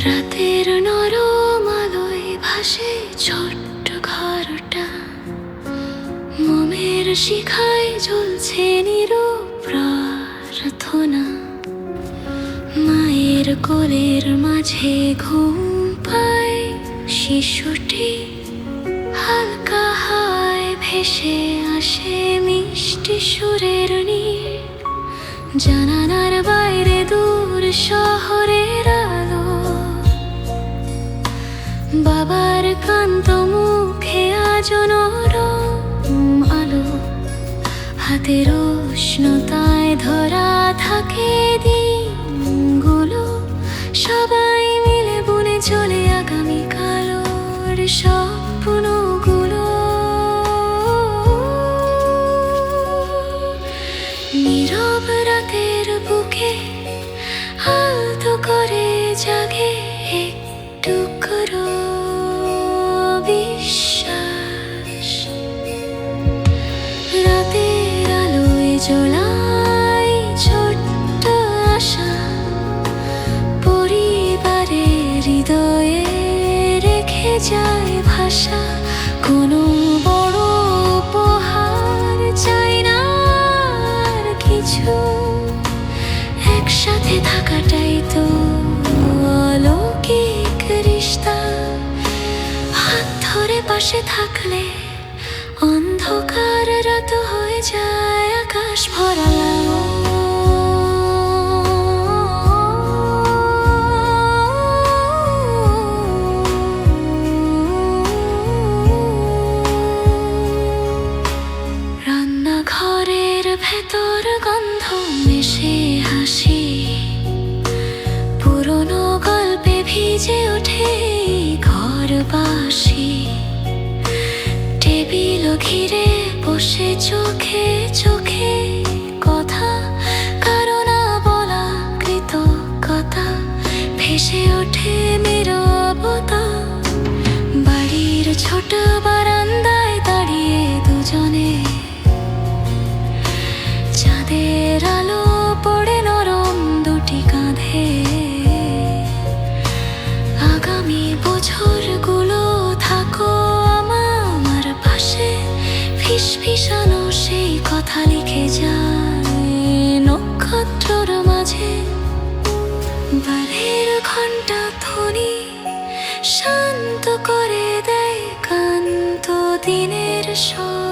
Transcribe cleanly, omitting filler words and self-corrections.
রাতের নরম আলোয় ভাসে ছোট্ট ঘরটা, মোমের শিখায় জ্বলছে নীরব প্রার্থনা। মায়ের কোলের মাঝে ঘুম পায় শিশুটি, হালকা হায় ভেসে আসে মিষ্টি সুরের নীড়। জানালার বাইরে দূর শহরের আলো, বাবার কান্ত মুখে আজ নরম আলো। হাতের উষ্ণতায় ধরা থাকে দিনগুলো, সবাই মিলে বুনে চলে আগামীকালের স্বপ্নগুলো। নীরব রাতের বুকে আলতো করে জাগে একটু করো বিশ্বাস। রাতের আলোয় জ্বলাই ছোট্ট আশা, পরিবারের হৃদয়ে রেখে যায় ভাষা। কোনো বড় উপহার চাই না আর কিছু, একসাথে থাকাটাই তো অলৌকিক রিশতা। হাত ধরে পাশে থাকলে অন্ধকার রাত হয়ে যায় আকাশ ভরা আলো। রান্নাঘরের ভেতর গন্ধ মেশে হাসি, পুরনো গল্পে ভিজে ওঠে ঘরবাসী। টেবিল ঘিরে বসে চোখে চোখে কথা, কারো না বলা কৃতজ্ঞতা ভেসে ওঠে নীরবতা। বাড়ির ছোট বারান্দায় দাঁড়িয়ে দুজনে, চাঁদের আলো পড়ে নরম দুটি কাঁধে। আগামী বছরগুলো থাকো আমার পাশে, ফিসফিসানো সেই কথা লিখে যায় নক্ষত্রর মাঝে। বাড়ির ঘন্টা ধ্বনি শান্ত করে দেয় ক্লান্ত দিনের স্বর।